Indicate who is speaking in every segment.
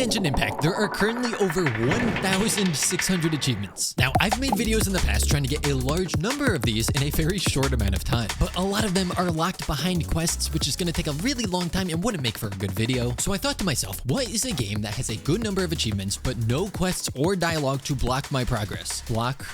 Speaker 1: Genshin Impact, there are currently over 1,600 achievements. Now, I've made videos in the past trying to get a large number of these in a very short amount of time, but a lot of them are locked behind quests, which is going to take a really long time and wouldn't make for a good video. So I thought to myself, what is a game that has a good number of achievements, but no quests or dialogue to block my progress? Block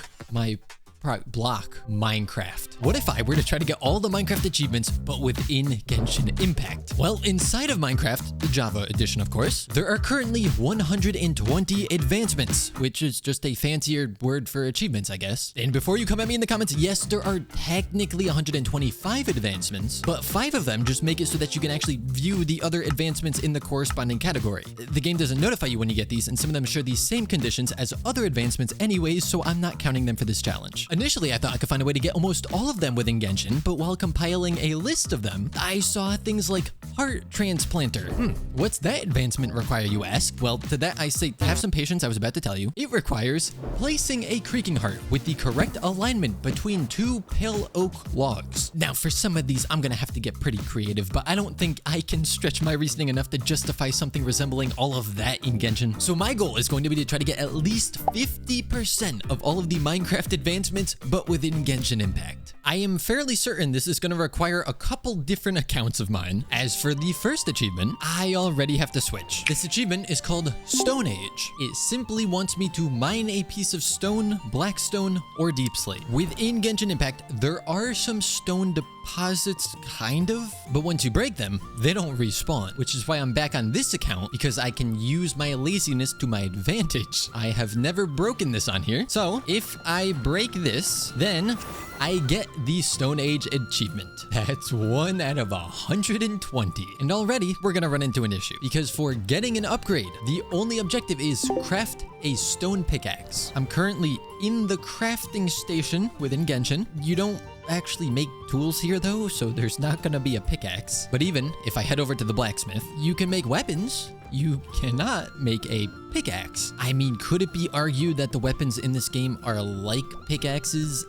Speaker 1: Minecraft. What if I were to try to get all the Minecraft achievements, but within Genshin Impact? Well, inside of Minecraft, the Java edition, of course, there are currently 120 advancements, which is just a fancier word for achievements, I guess. And before you come at me in the comments, yes, there are technically 125 advancements, but 5 of them just make it so that you can actually view the other advancements in the corresponding category. The game doesn't notify you when you get these, and some of them share these same conditions as other advancements anyways, so I'm not counting them for this challenge. Initially, I thought I could find a way to get almost all of them within Genshin, but while compiling a list of them, I saw things like heart transplanter. What's that advancement require, you ask? Well, to that I say, have some patience, I was about to tell you. It requires placing a creaking heart with the correct alignment between 2 pale oak logs. Now, for some of these, I'm gonna have to get pretty creative, but I don't think I can stretch my reasoning enough to justify something resembling all of that in Genshin. So my goal is going to be to try to get at least 50% of all of the Minecraft advancements, but within Genshin Impact. I am fairly certain this is going to require a couple different accounts of mine. As for the first achievement, I already have to switch. This achievement is called Stone Age. It simply wants me to mine a piece of stone, blackstone, or deep slate. Within Genshin Impact, there are some stone deposits, kind of, but once you break them, they don't respawn, which is why I'm back on this account, because I can use my laziness to my advantage. I have never broken this on here, so if I break this, then I get the Stone Age achievement. That's 1 out of 120. And already we're gonna run into an issue, because for getting an upgrade, the only objective is craft a stone pickaxe. I'm currently in the crafting station within Genshin. You don't actually make tools here though, so there's not gonna be a pickaxe. But even if I head over to the blacksmith, you can make weapons. You cannot make a pickaxe. I mean, could it be argued that the weapons in this game are like pickaxes?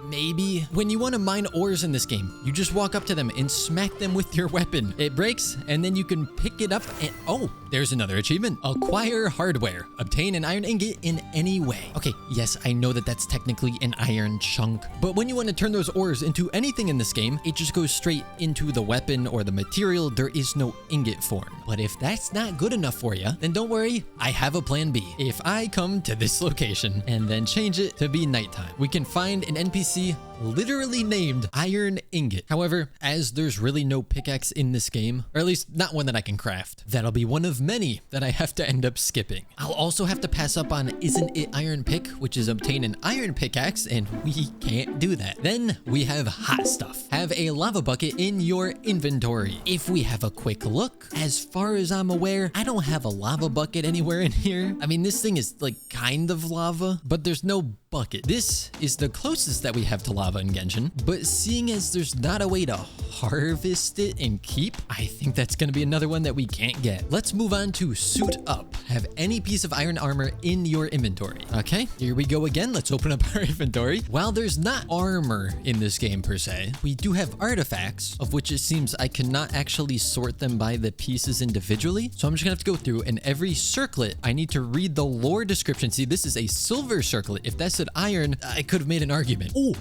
Speaker 1: Maybe. When you want to mine ores in this game, you just walk up to them and smack them with your weapon. It breaks, and then you can pick it up and... oh, there's another achievement. Acquire hardware. Obtain an iron ingot in any way. Okay, yes, I know that that's technically an iron chunk, but when you want to turn those ores into anything in this game, it just goes straight into the weapon or the material. There is no ingot form. But if that's not good enough for you, then don't worry, I have a plan B. If I come to this location and then change it to be nighttime, we can find an NPC literally named Iron Ingot. However, as there's really no pickaxe in this game, or at least not one that I can craft, that'll be one of many that I have to end up skipping. I'll also have to pass up on Isn't It Iron Pick, which is obtain an iron pickaxe, and we can't do that. Then we have hot stuff. Have a lava bucket in your inventory. If we have a quick look, as far as I'm aware, I don't have a lava bucket anywhere in here. I mean, this thing is like kind of lava, but there's no bucket. This is the closest that we have to lava in Genshin, but seeing as there's not a way to harvest it and keep, I think that's going to be another one that we can't get. Let's move on to suit up. Have any piece of iron armor in your inventory. Okay, here we go again. Let's open up our inventory. While there's not armor in this game per se, we do have artifacts, of which it seems I cannot actually sort them by the pieces individually. So I'm just gonna have to go through, and every circlet, I need to read the lore description. See, this is a silver circlet. If that said iron, I could have made an argument. Ooh,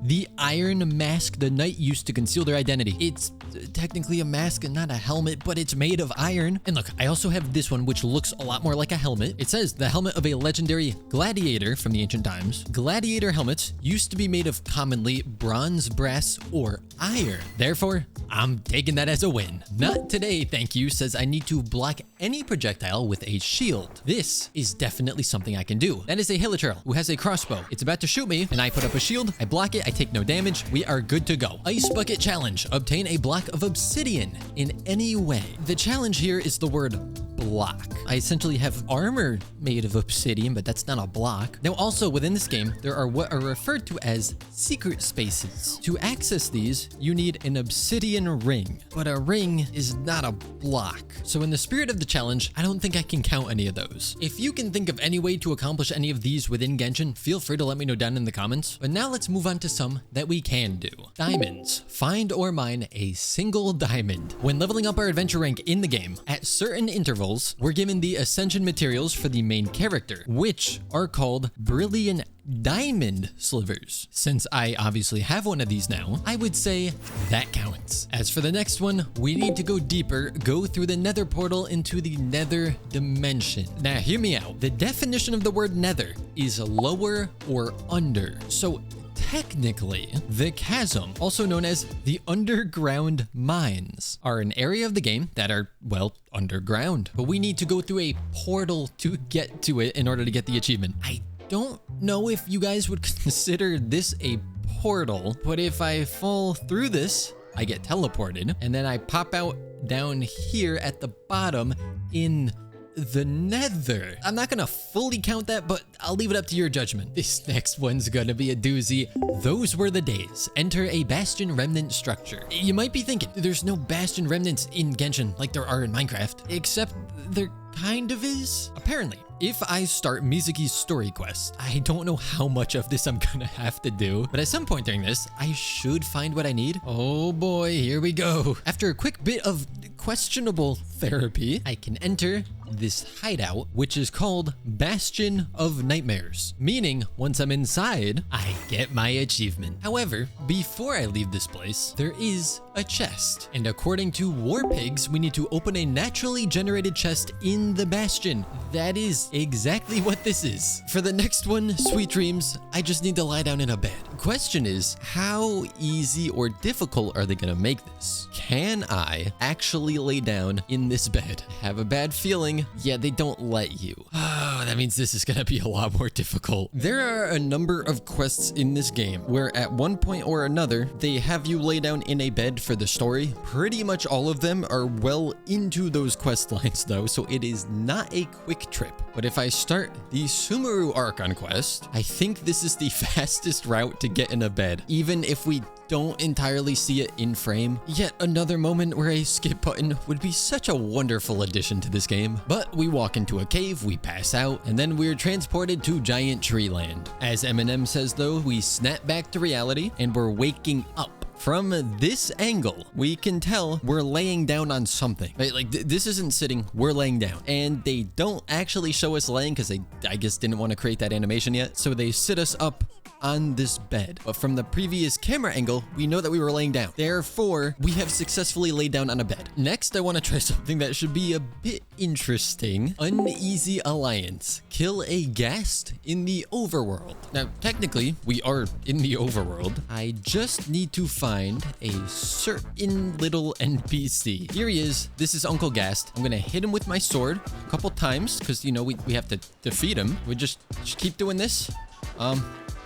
Speaker 1: the iron mask the knight used to conceal their identity. It's technically a mask and not a helmet, but it's made of iron. And look, I also have this one, which looks a lot more like a helmet. It says the helmet of a legendary gladiator from the ancient times. Gladiator helmets used to be made of commonly bronze, brass, or iron. Therefore, I'm taking that as a win. Not today, thank you, says I need to block any projectile with a shield. This is definitely something I can do. That is a Elytra who has a crossbow. It's about to shoot me, and I put up a shield, I block it, I take no damage, we are good to go. Ice bucket challenge. Obtain a block of obsidian in any way. The challenge here is the word block. I essentially have armor made of obsidian, but that's not a block. Now also within this game, there are what are referred to as secret spaces. To access these, you need an obsidian ring, but a ring is not a block. So in the spirit of the challenge, I don't think I can count any of those. If you can think of any way to accomplish any of these within Genshin, feel free to let me know down in the comments. But now let's move on to some that we can do. Diamonds. Find or mine a single diamond. When leveling up our adventure rank in the game, at certain intervals, levels, we're given the ascension materials for the main character, which are called brilliant diamond slivers. Since I obviously have one of these now, I would say that counts. As for the next one, we need to go deeper, go through the nether portal into the nether dimension. Now hear me out. The definition of the word nether is lower or under. So technically, the chasm, also known as the underground mines, are an area of the game that are, well, underground. But we need to go through a portal to get to it in order to get the achievement. I don't know if you guys would consider this a portal, but if I fall through this, I get teleported, and then I pop out down here at the bottom in the nether. I'm not gonna fully count that, but I'll leave it up to your judgment. This next one's gonna be a doozy. Those were the days. Enter a bastion remnant structure. You might be thinking, there's no bastion remnants in Genshin like there are in Minecraft, except there kind of is. Apparently, if I start Mizuki's story quest, I don't know how much of this I'm gonna have to do, but at some point during this, I should find what I need. Oh boy, here we go. After a quick bit of questionable therapy, I can enter this hideout, which is called Bastion of Nightmares, meaning once I'm inside, I get my achievement. However, before I leave this place, there is a chest, and according to War Pigs, we need to open a naturally generated chest in the Bastion. That is exactly what this is. For the next one, sweet dreams, I just need to lie down in a bed. Question is, how easy or difficult are they gonna make this? Can I actually lay down in this bed? I have a bad feeling, yeah, they don't let you. Oh, that means this is gonna be a lot more difficult. There are a number of quests in this game where at one point or another, they have you lay down in a bed for the story. Pretty much all of them are well into those quest lines though, so it is not a quick trip. But if I start the Sumeru Archon quest, I think this is the fastest route to get in a bed, even if we don't entirely see it in frame. Yet another moment where a skip button would be such a wonderful addition to this game. But we walk into a cave, we pass out, and then we're transported to giant tree land. As Eminem says though, we snap back to reality and we're waking up. From this angle, we can tell we're laying down on something. This isn't sitting, we're laying down. And they don't actually show us laying because they, I guess, didn't want to create that animation yet. So they sit us up on this bed. But from the previous camera angle, we know that we were laying down. Therefore, we have successfully laid down on a bed. Next, I want to try something that should be a bit interesting. Uneasy Alliance. Kill a ghast in the overworld. Now, technically, we are in the overworld. I just need to find a certain little NPC. Here he is. This is Uncle Ghast. I'm gonna hit him with my sword a couple times because, you know, we have to defeat him. We just keep doing this.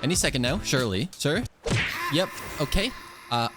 Speaker 1: Any second now, surely. Sir? Yep, okay.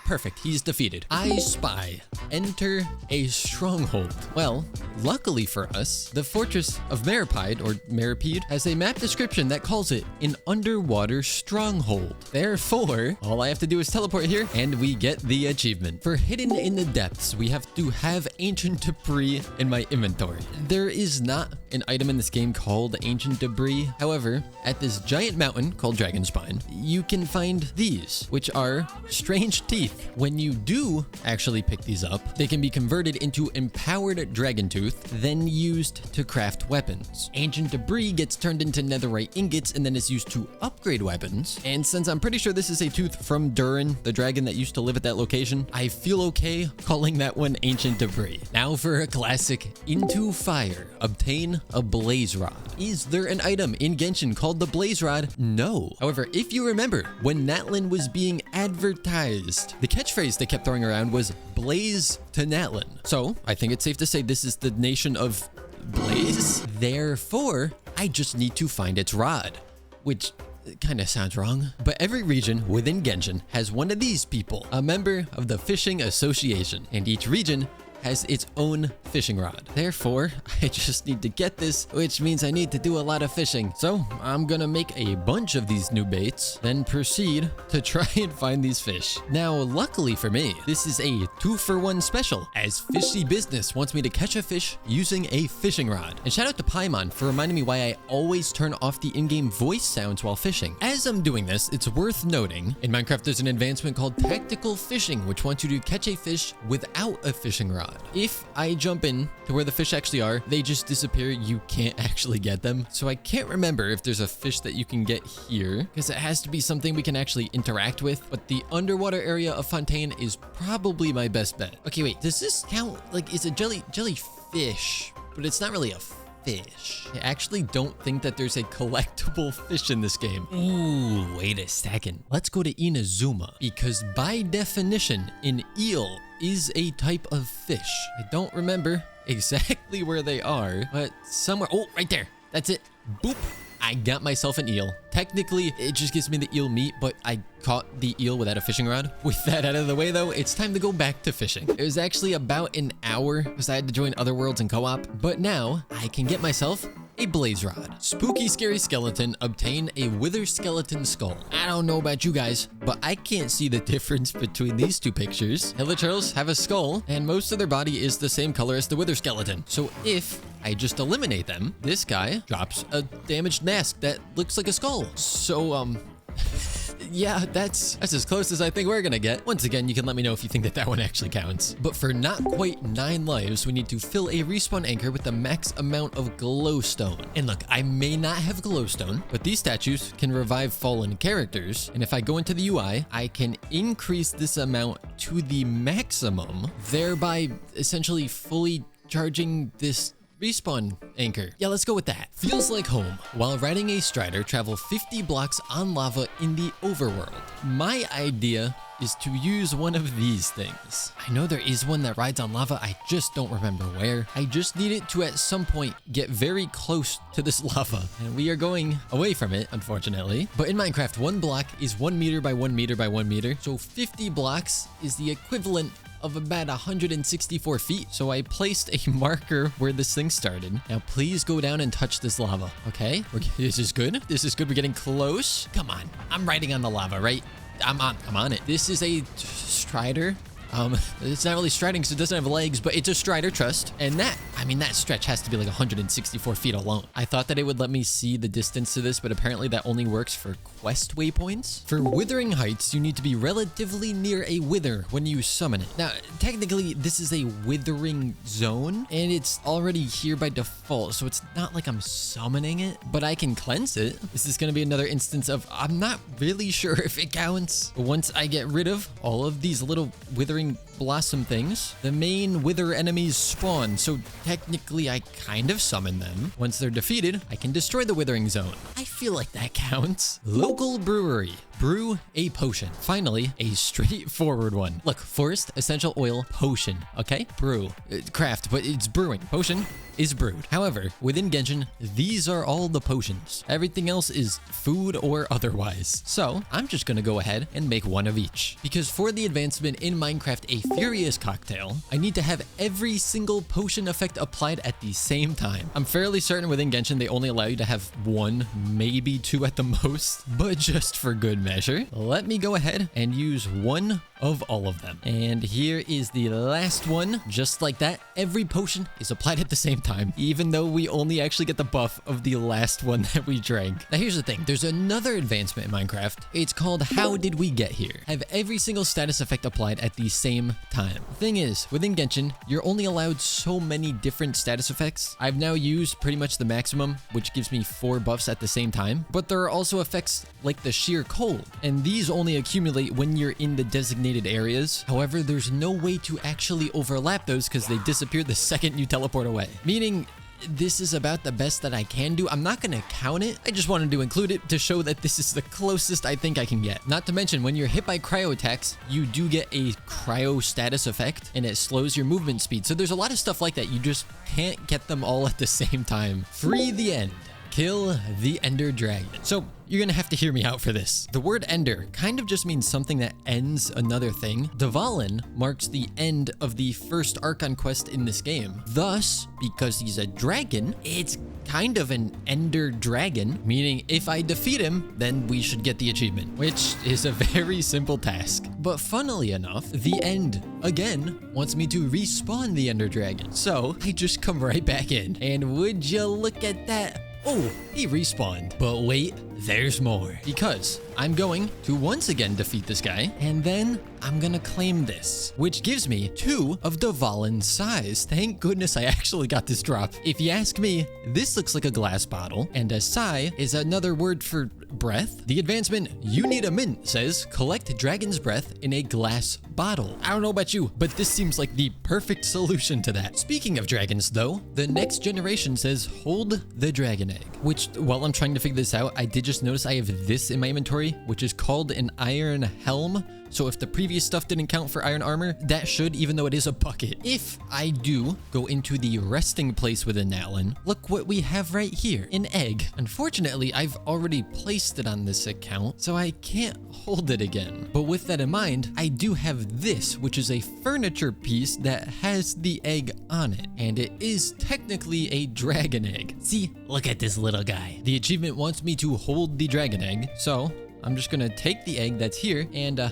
Speaker 1: Perfect, he's defeated. I spy. Enter a stronghold. Well, luckily for us, the fortress of Meripide, or Meripede, has a map description that calls it an underwater stronghold. Therefore, all I have to do is teleport here, and we get the achievement. For hidden in the depths, we have to have ancient debris in my inventory. There is not an item in this game called ancient debris. However, at this giant mountain called Dragon Spine, you can find these, which are strange teeth. When you do actually pick these up, they can be converted into empowered dragon tooth, then used to craft weapons. Ancient debris gets turned into netherite ingots and then is used to upgrade weapons. And since I'm pretty sure this is a tooth from Durin, the dragon that used to live at that location, I feel okay calling that one ancient debris. Now for a classic, Into Fire. Obtain a blaze rod. Is there an item in Genshin called the blaze rod? No. However, if you remember, when Natlin was being advertised, the catchphrase they kept throwing around was Blaze to Natlin. So I think it's safe to say this is the nation of Blaze. Therefore, I just need to find its rod, which kind of sounds wrong. But every region within Genshin has one of these people, a member of the Fishing Association, and each region has its own fishing rod. Therefore, I just need to get this, which means I need to do a lot of fishing. So I'm gonna make a bunch of these new baits, then proceed to try and find these fish. Now, luckily for me, this is a 2-for-1 special, as Fishy Business wants me to catch a fish using a fishing rod. And shout out to Paimon for reminding me why I always turn off the in-game voice sounds while fishing. As I'm doing this, it's worth noting, in Minecraft there's an advancement called tactical fishing, which wants you to catch a fish without a fishing rod. rod. If I jump in to where the fish actually are, they just disappear. You can't actually get them. So I can't remember if there's a fish that you can get here, because it has to be something we can actually interact with. But the underwater area of Fontaine is probably my best bet. Okay, wait, does this count? Like, it's a jellyfish, but it's not really a fish. I actually don't think that there's a collectible fish in this game. Ooh, wait a second. Let's go to Inazuma, because by definition, an eel is a type of fish. I don't remember exactly where they are, but somewhere. Oh, right there. That's it. Boop. I got myself an eel. Technically, it just gives me the eel meat, but I caught the eel without a fishing rod. With that out of the way, though, it's time to go back to fishing. It was actually about an hour because I had to join other worlds and co-op, but now I can get myself a blaze rod. Spooky, scary skeleton, obtain a wither skeleton skull. I don't know about you guys, but I can't see the difference between these two pictures. Elytras have a skull, and most of their body is the same color as the wither skeleton. So if I just eliminate them, this guy drops a damaged mask that looks like a skull. So, yeah, that's as close as I think we're gonna get. Once again, you can let me know if you think that one actually counts. But for not quite 9 lives, we need to fill a respawn anchor with the max amount of glowstone. And look, I may not have glowstone, but these statues can revive fallen characters. And if I go into the UI, I can increase this amount to the maximum, thereby essentially fully charging this respawn anchor. Yeah, let's go with that. Feels like home. While riding a strider, travel 50 blocks on lava in the overworld. My idea is to use one of these things. I know there is one that rides on lava. I just don't remember where. I just need it to at some point get very close to this lava. And we are going away from it, unfortunately. But in Minecraft, 1 block is 1 meter by 1 meter by 1 meter. So 50 blocks is the equivalent of about 164 feet. So I placed a marker where this thing started. Now please go down and touch this lava, okay? This is good. This is good. We're getting close. Come on. I'm riding on the lava, right? I'm on it. This is a strider. It's not really striding because it doesn't have legs, but it's a strider, trust. And that stretch has to be like 164 feet alone. I thought that it would let me see the distance to this, but apparently that only works for quest waypoints. For withering heights, you need to be relatively near a wither when you summon it. Now, technically, this is a withering zone, and it's already here by default, so it's not like I'm summoning it, but I can cleanse it. This is going to be another instance of I'm not really sure if it counts. Once I get rid of all of these little withering blossom things, the main wither enemies spawn, so technically I kind of summon them. Once they're defeated, I can destroy the withering zone. I feel like that counts. Local brewery. Brew a potion. Finally, a straightforward one. Look, forest essential oil potion, okay? Brew. Craft, but it's brewing. Potion is brewed. However, within Genshin, these are all the potions. Everything else is food or otherwise. So I'm just gonna go ahead and make one of each. Because for the advancement in Minecraft, a Furious Cocktail, I need to have every single potion effect applied at the same time. I'm fairly certain within Genshin, they only allow you to have 1, maybe 2 at the most, but just for good measure, let me go ahead and use 1 of all of them. And here is the last one. Just like that, every potion is applied at the same time, even though we only actually get the buff of the last one that we drank. Now here's the thing, there's another advancement in Minecraft. It's called How Did We Get Here? Have every single status effect applied at the same time. Thing is, within Genshin, you're only allowed so many different status effects. I've now used pretty much the maximum, which gives me 4 buffs at the same time, but there are also effects like the sheer cold, and these only accumulate when you're in the designated areas. However, there's no way to actually overlap those because they disappear the second you teleport away. Meaning, this is about the best that I can do. I'm not going to count it. I just wanted to include it to show that this is the closest I think I can get. Not to mention, when you're hit by cryo attacks, you do get a cryo status effect, and it slows your movement speed. So there's a lot of stuff like that. You just can't get them all at the same time. Free the end. Kill the Ender Dragon. So you're gonna have to hear me out for this. The word Ender kind of just means something that ends another thing. Dvalin marks the end of the first Archon quest in this game. Thus, because he's a dragon, it's kind of an Ender Dragon, meaning if I defeat him, then we should get the achievement, which is a very simple task. But funnily enough, the end, again, wants me to respawn the Ender Dragon. So I just come right back in, and would you look at that? Oh, he respawned. But wait, there's more. Because I'm going to once again defeat this guy, and then I'm gonna claim this, which gives me 2 of Dvalin's size. Thank goodness I actually got this drop. If you ask me, this looks like a glass bottle, and a sai is another word for breath. The advancement You Need a Mint says, collect dragon's breath in a glass bottle. I don't know about you, but this seems like the perfect solution to that. Speaking of dragons though, the next generation says, hold the dragon egg, which while I'm trying to figure this out, I did just notice I have this in my inventory, which is called an iron helm. So if the previous stuff didn't count for iron armor, that should, even though it is a bucket. If I do go into the resting place within Natlan, look what we have right here, an egg. Unfortunately, I've already placed it on this account, so I can't hold it again. But with that in mind, I do have this, which is a furniture piece that has the egg on it. And it is technically a dragon egg. See, look at this little guy. The achievement wants me to hold the dragon egg, so I'm just gonna take the egg that's here and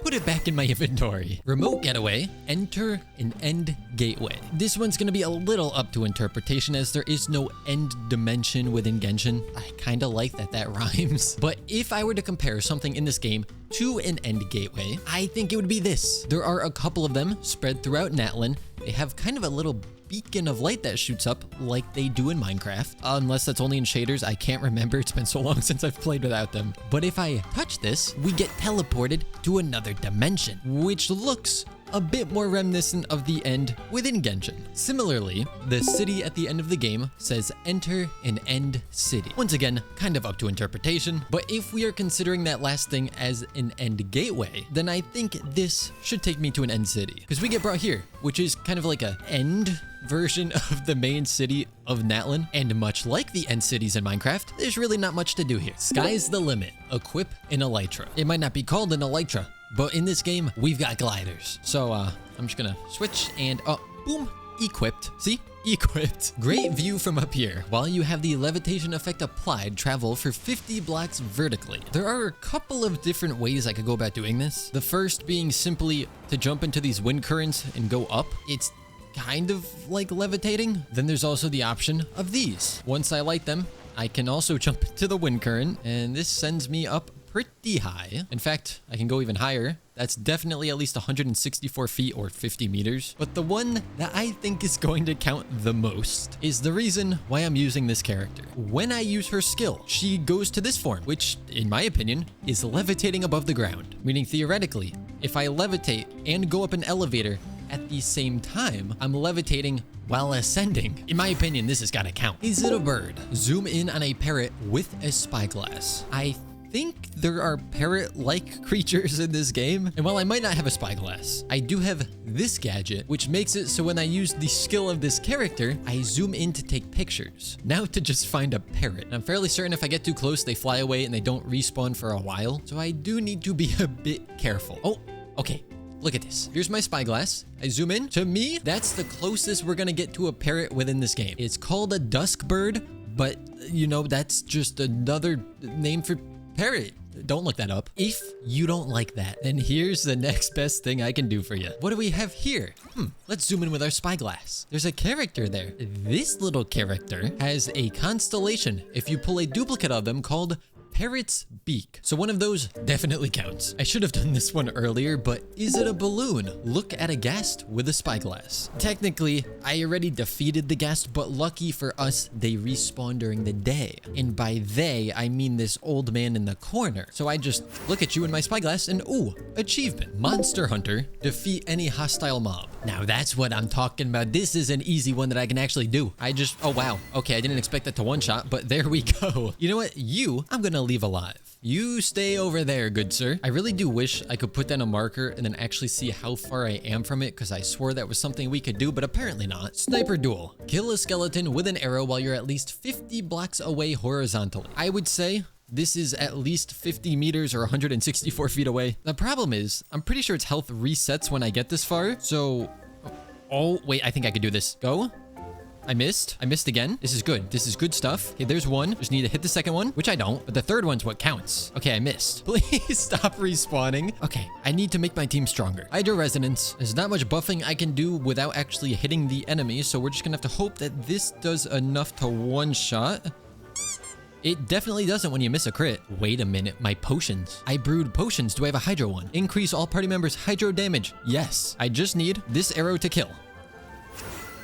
Speaker 1: put it back in my inventory. Remote getaway, enter an end gateway. This one's gonna be a little up to interpretation as there is no end dimension within Genshin. I kinda like that rhymes. But if I were to compare something in this game to an end gateway, I think it would be this. There are a couple of them spread throughout Natlan. They have kind of a little beacon of light that shoots up like they do in Minecraft. Unless that's only in shaders, I can't remember. It's been so long since I've played without them. But if I touch this, we get teleported to another dimension, which looks a bit more reminiscent of the end within Genshin. Similarly, the city at the end of the game says enter an end city. Once again, kind of up to interpretation, but if we are considering that last thing as an end gateway, then I think this should take me to an end city. Because we get brought here, which is kind of like a end version of the main city of Natlan, and much like the end cities in Minecraft, there's really not much to do here. Sky's the limit. Equip an Elytra. It might not be called an Elytra, but in this game, we've got gliders. So I'm just gonna switch and boom, equipped. See? Equipped. Great view from up here. While you have the levitation effect applied, travel for 50 blocks vertically. There are a couple of different ways I could go about doing this. The first being simply to jump into these wind currents and go up. It's kind of like levitating. Then there's also the option of these. Once I light them, I can also jump into the wind current, and this sends me up pretty high. In fact, I can go even higher. That's definitely at least 164 feet or 50 meters. But the one that I think is going to count the most is the reason why I'm using this character. When I use her skill, she goes to this form, which in my opinion is levitating above the ground. Meaning theoretically, if I levitate and go up an elevator at the same time, I'm levitating while ascending. In my opinion, this has got to count. Is it a bird? Zoom in on a parrot with a spyglass. I think there are parrot-like creatures in this game. And while I might not have a spyglass, I do have this gadget, which makes it so when I use the skill of this character, I zoom in to take pictures. Now to just find a parrot. I'm fairly certain if I get too close, they fly away and they don't respawn for a while. So I do need to be a bit careful. Oh, okay. Look at this. Here's my spyglass. I zoom in. To me, that's the closest we're gonna get to a parrot within this game. It's called a dusk bird, but you know, that's just another name for parrot. Don't look that up. If you don't like that, then here's the next best thing I can do for you. What do we have here? Let's zoom in with our spyglass. There's a character there. This little character has a constellation, if you pull a duplicate of them, called Parrot's Beak. So one of those definitely counts. I should have done this one earlier, but is it a balloon? Look at a ghast with a spyglass. Technically, I already defeated the ghast, but lucky for us, they respawn during the day. And by they, I mean this old man in the corner. So I just look at you in my spyglass and ooh, achievement. Monster Hunter, defeat any hostile mob. Now that's what I'm talking about. This is an easy one that I can actually do. Oh wow. Okay, I didn't expect that to one shot, but there we go. You know what? I'm gonna leave alive. You stay over there, good sir. I really do wish I could put down a marker and then actually see how far I am from it, because I swore that was something we could do, but apparently not. Sniper duel. Kill a skeleton with an arrow while you're at least 50 blocks away horizontally. I would say this is at least 50 meters or 164 feet away. The problem is, I'm pretty sure its health resets when I get this far. So, oh, wait, I think I could do this. Go. I missed again. This is good. This is good stuff. Okay, there's one. Just need to hit the second one, which I don't, but the third one's what counts. Okay, I missed. Please stop respawning. Okay, I need to make my team stronger. Hydro Resonance. There's not much buffing I can do without actually hitting the enemy, so we're just gonna have to hope that this does enough to one-shot. It definitely doesn't when you miss a crit. Wait a minute, my potions. I brewed potions. Do I have a hydro one? Increase all party members' hydro damage. Yes. I just need this arrow to kill.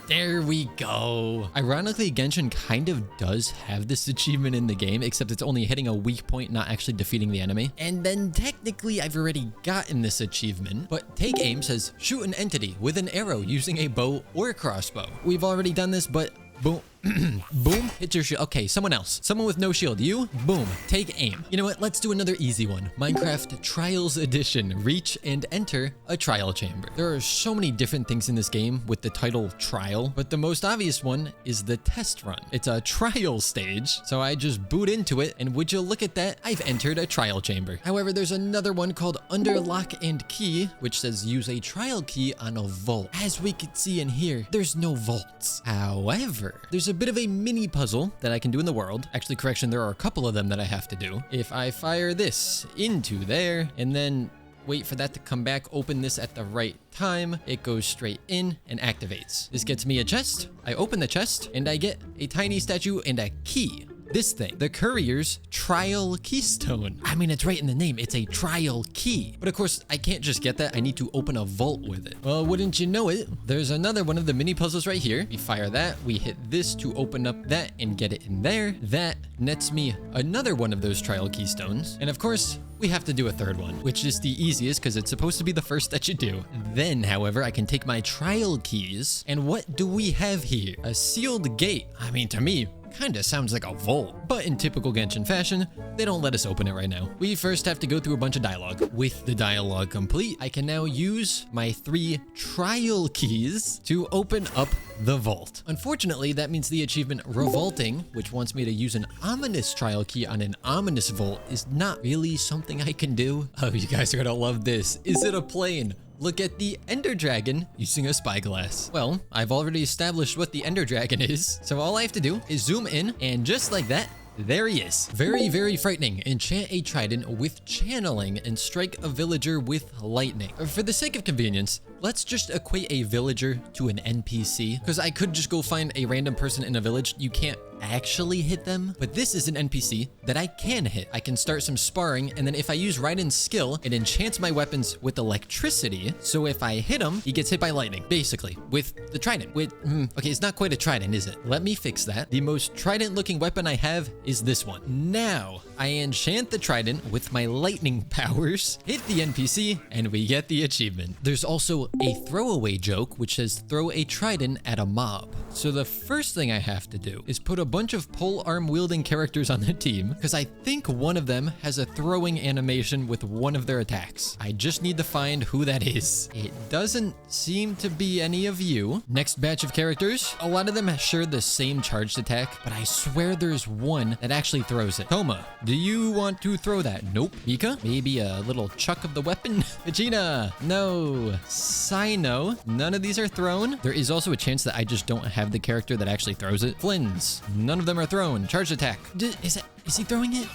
Speaker 1: There we go. Ironically, Genshin kind of does have this achievement in the game, except it's only hitting a weak point, not actually defeating the enemy. And then technically I've already gotten this achievement, but Take Aim says shoot an entity with an arrow using a bow or crossbow. We've already done this, but boom. Boom, hit your shield. Okay, someone else. Someone with no shield. You, boom, take aim. You know what? Let's do another easy one. Minecraft Trials Edition. Reach and enter a trial chamber. There are so many different things in this game with the title trial, but the most obvious one is the test run. It's a trial stage, so I just boot into it, and would you look at that, I've entered a trial chamber. However, there's another one called Under Lock and Key, which says use a trial key on a vault. As we can see in here, there's no vaults. However, there's a bit of a mini puzzle that I can do in the world. Actually, correction, there are a couple of them that I have to do. If I fire this into there and then wait for that to come back, open this at the right time, it goes straight in and activates. This gets me a chest. I open the chest and I get a tiny statue and a key. This thing, the Courier's Trial Keystone. I mean, it's right in the name. It's a trial key. But of course, I can't just get that. I need to open a vault with it. Well, wouldn't you know it? There's another one of the mini puzzles right here. We fire that. We hit this to open up that and get it in there. That nets me another one of those trial keystones. And of course, we have to do a third one, which is the easiest because it's supposed to be the first that you do. Then, however, I can take my trial keys. And what do we have here? A sealed gate. I mean, to me, kinda sounds like a vault, but in typical Genshin fashion, they don't let us open it right now. We first have to go through a bunch of dialogue. With the dialogue complete, I can now use my 3 trial keys to open up the vault. Unfortunately, that means the achievement Revolting, which wants me to use an ominous trial key on an ominous vault, is not really something I can do. Oh, you guys are gonna love this. Is it a plane? Look at the Ender Dragon using a spyglass. Well, I've already established what the Ender Dragon is, so all I have to do is zoom in, and just like that, there he is. Very, very frightening. Enchant a trident with channeling and strike a villager with lightning. For the sake of convenience, let's just equate a villager to an NPC, because I could just go find a random person in a village. You can't actually hit them, but this is an NPC that I can hit. I can start some sparring, and then if I use Raiden's skill, it enchants my weapons with electricity, so if I hit him, he gets hit by lightning, basically, with the trident. Okay, it's not quite a trident, is it? Let me fix that. The most trident-looking weapon I have is this one. Now, I enchant the trident with my lightning powers, hit the NPC, and we get the achievement. There's also a throwaway joke, which says throw a trident at a mob. So the first thing I have to do is put a bunch of pole arm wielding characters on the team, because I think one of them has a throwing animation with one of their attacks. I just need to find who that is. It doesn't seem to be any of you. Next batch of characters, a lot of them share the same charged attack, but I swear there's one that actually throws it. Toma, do you want to throw that? Nope. Mika, maybe a little chuck of the weapon? Vegeta, no. Sino, none of these are thrown. There is also a chance that I just don't have the character that actually throws it. Flynn's, none of them are thrown. Charged attack. Is he throwing it?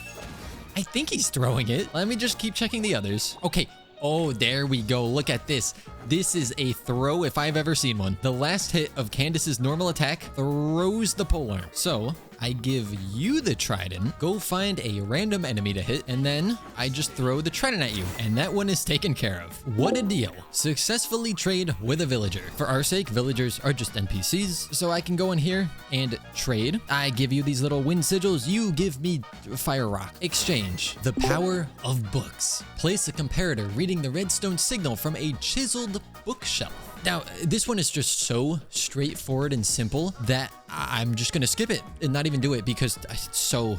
Speaker 1: I think he's throwing it. Let me just keep checking the others. Okay. Oh, there we go. Look at this. This is a throw if I've ever seen one. The last hit of Candace's normal attack throws the polearm. So I give you the trident, go find a random enemy to hit, and then I just throw the trident at you, and that one is taken care of. What a deal. Successfully trade with a villager. For our sake, villagers are just NPCs, so I can go in here and trade. I give you these little wind sigils, you give me fire rock. Exchange. The power of books. Place a comparator reading the redstone signal from a chiseled bookshelf. Now, this one is just so straightforward and simple that I'm just gonna skip it and not even do it because it's so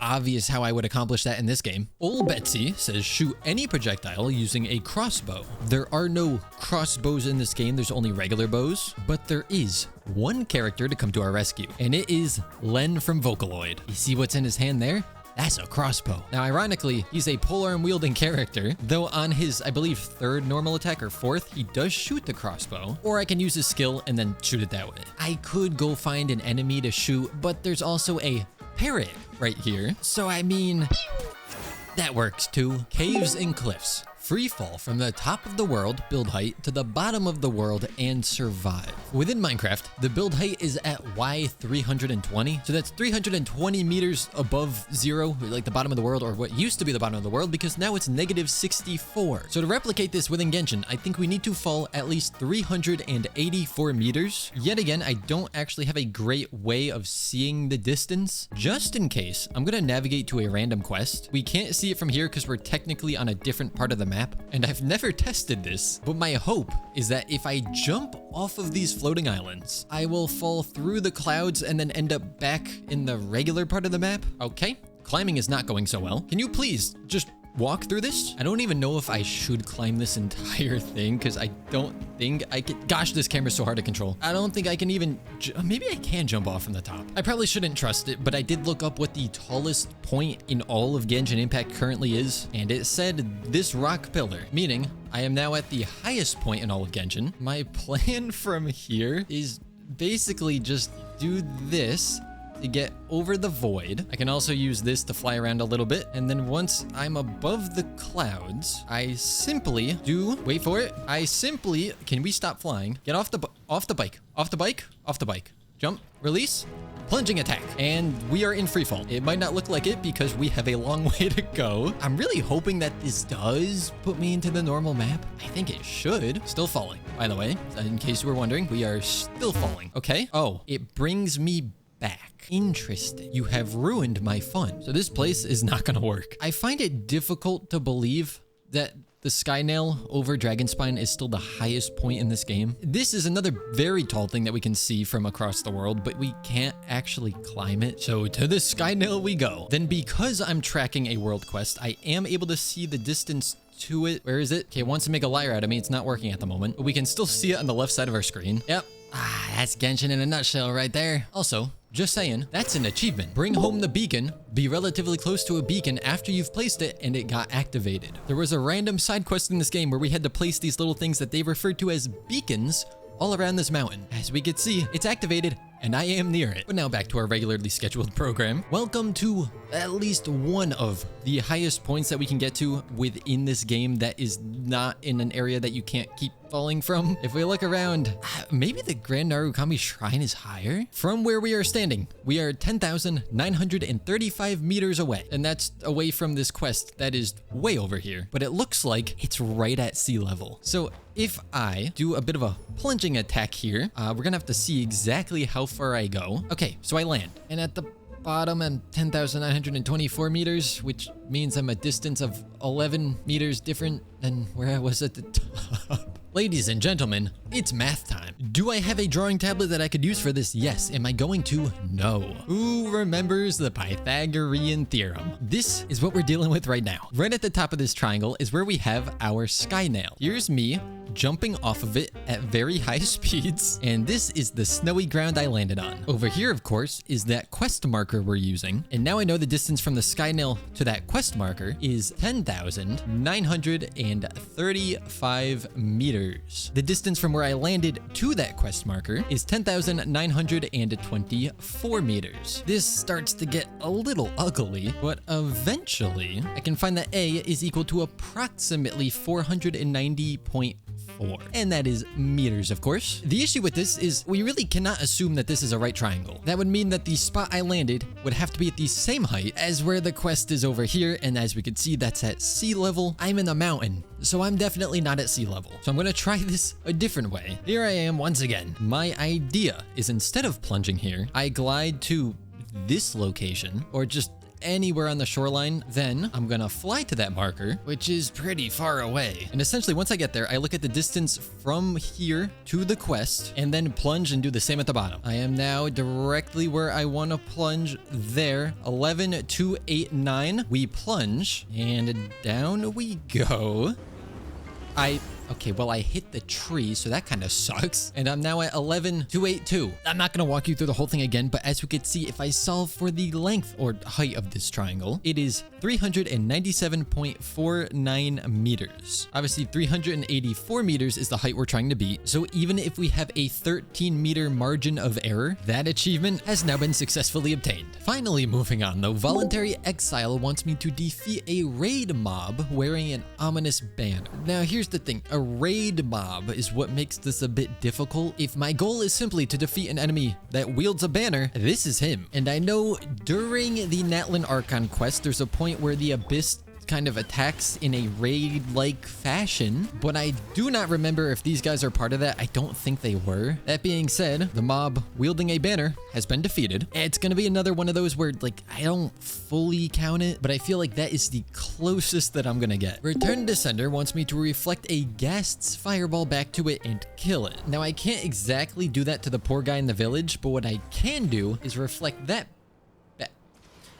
Speaker 1: obvious how I would accomplish that in this game. Old Betsy says shoot any projectile using a crossbow. There are no crossbows in this game, there's only regular bows, but there is one character to come to our rescue, and it is Len from Vocaloid. You see what's in his hand there? That's a crossbow. Now, ironically, he's a polearm wielding character, though on his, I believe, 3rd normal attack or 4th, he does shoot the crossbow, or I can use his skill and then shoot it that way. I could go find an enemy to shoot, but there's also a parrot right here. So, I mean, that works too. Caves and cliffs. free fall from the top of the world, build height, to the bottom of the world and survive. Within Minecraft, the build height is at Y320, so that's 320 meters above zero, like the bottom of the world, or what used to be the bottom of the world, because now it's negative 64. So to replicate this within Genshin, I think we need to fall at least 384 meters. Yet again, I don't actually have a great way of seeing the distance. Just in case, I'm gonna navigate to a random quest. We can't see it from here because we're technically on a different part of the map, and I've never tested this, but my hope is that if I jump off of these floating islands, I will fall through the clouds and then end up back in the regular part of the map. Okay, climbing is not going so well. Can you please just walk through this? I don't even know if I should climb this entire thing because I don't think I can. Gosh, this camera's so hard to control. I don't think I can even, maybe I can jump off from the top. I probably shouldn't trust it, but I did look up what the tallest point in all of Genshin Impact currently is, and it said this rock pillar, meaning I am now at the highest point in all of Genshin. My plan from here is basically just do this to get over the void. I can also use this to fly around a little bit. And then once I'm above the clouds, I simply do, wait for it. I simply, can we stop flying? Get off the bike, jump, release, plunging attack. And we are in free fall. It might not look like it because we have a long way to go. I'm really hoping that this does put me into the normal map. I think it should. Still falling, by the way, in case you were wondering, we are still falling. Okay. Oh, it brings me back. Interesting. You have ruined my fun. So this place is not gonna work. I find it difficult to believe that the Skynail over Dragonspine is still the highest point in this game. This is another very tall thing that we can see from across the world, but we can't actually climb it. So to the Skynail we go. Then because I'm tracking a world quest, I am able to see the distance to it. Where is it? Okay, it wants to make a liar out of me. It's not working at the moment, but we can still see it on the left side of our screen. Yep. Ah, that's Genshin in a nutshell right there. Also, just saying, that's an achievement. Bring home the beacon, be relatively close to a beacon after you've placed it, and it got activated. There was a random side quest in this game where we had to place these little things that they referred to as beacons all around this mountain. As we could see, it's activated, and I am near it. But now back to our regularly scheduled program. Welcome to at least one of the highest points that we can get to within this game that is not in an area that you can't keep falling from. If we look around, maybe the Grand Narukami Shrine is higher? From where we are standing, we are 10,935 meters away, and that's away from this quest that is way over here, but it looks like it's right at sea level. So if I do a bit of a plunging attack here, we're gonna have to see exactly how far I go. Okay, so I land, and at the bottom I'm 10,924 meters, which means I'm a distance of 11 meters different than where I was at the top. Ladies and gentlemen, it's math time. Do I have a drawing tablet that I could use for this? Yes. Am I going to? No. Who remembers the Pythagorean theorem? This is what we're dealing with right now. Right at the top of this triangle is where we have our Skynail. Here's me jumping off of it at very high speeds, and this is the snowy ground I landed on. Over here, of course, is that quest marker we're using, and now I know the distance from the Skynail to that quest marker is 10,935 meters. The distance from where I landed to that quest marker is 10,924 meters. This starts to get a little ugly, but eventually I can find that A is equal to approximately 490.4. And that is meters, of course. The issue with this is we really cannot assume that this is a right triangle. That would mean that the spot I landed would have to be at the same height as where the quest is over here. And as we can see, that's at sea level. I'm in a mountain, so I'm definitely not at sea level. So I'm going to try this a different way. Here I am once again. My idea is instead of plunging here, I glide to this location or just anywhere on the shoreline. Then I'm gonna fly to that marker, which is pretty far away. And essentially, once I get there, I look at the distance from here to the quest and then plunge and do the same at the bottom. I am now directly where I want to plunge there. 11,289. We plunge and down we go. I Okay, well, I hit the tree, so that kind of sucks. And I'm now at 11,282. I'm not going to walk you through the whole thing again, but as you can see, if I solve for the length or height of this triangle, it is 397.49 meters. Obviously, 384 meters is the height we're trying to beat. So even if we have a 13-meter margin of error, that achievement has now been successfully obtained. Finally, moving on though, Voluntary Exile wants me to defeat a raid mob wearing an ominous banner. Now here's the thing, a raid mob is what makes this a bit difficult. If my goal is simply to defeat an enemy that wields a banner, this is him. And I know during the Natlan Archon quest, there's a point where the Abyss kind of attacks in a raid-like fashion, but I do not remember if these guys are part of that. I don't think they were. That being said, the mob wielding a banner has been defeated. It's gonna be another one of those where, like, I don't fully count it, but I feel like that is the closest that I'm gonna get. Return Descender wants me to reflect a Ghast's fireball back to it and kill it. Now, I can't exactly do that to the poor guy in the village, but what I can do is reflect that.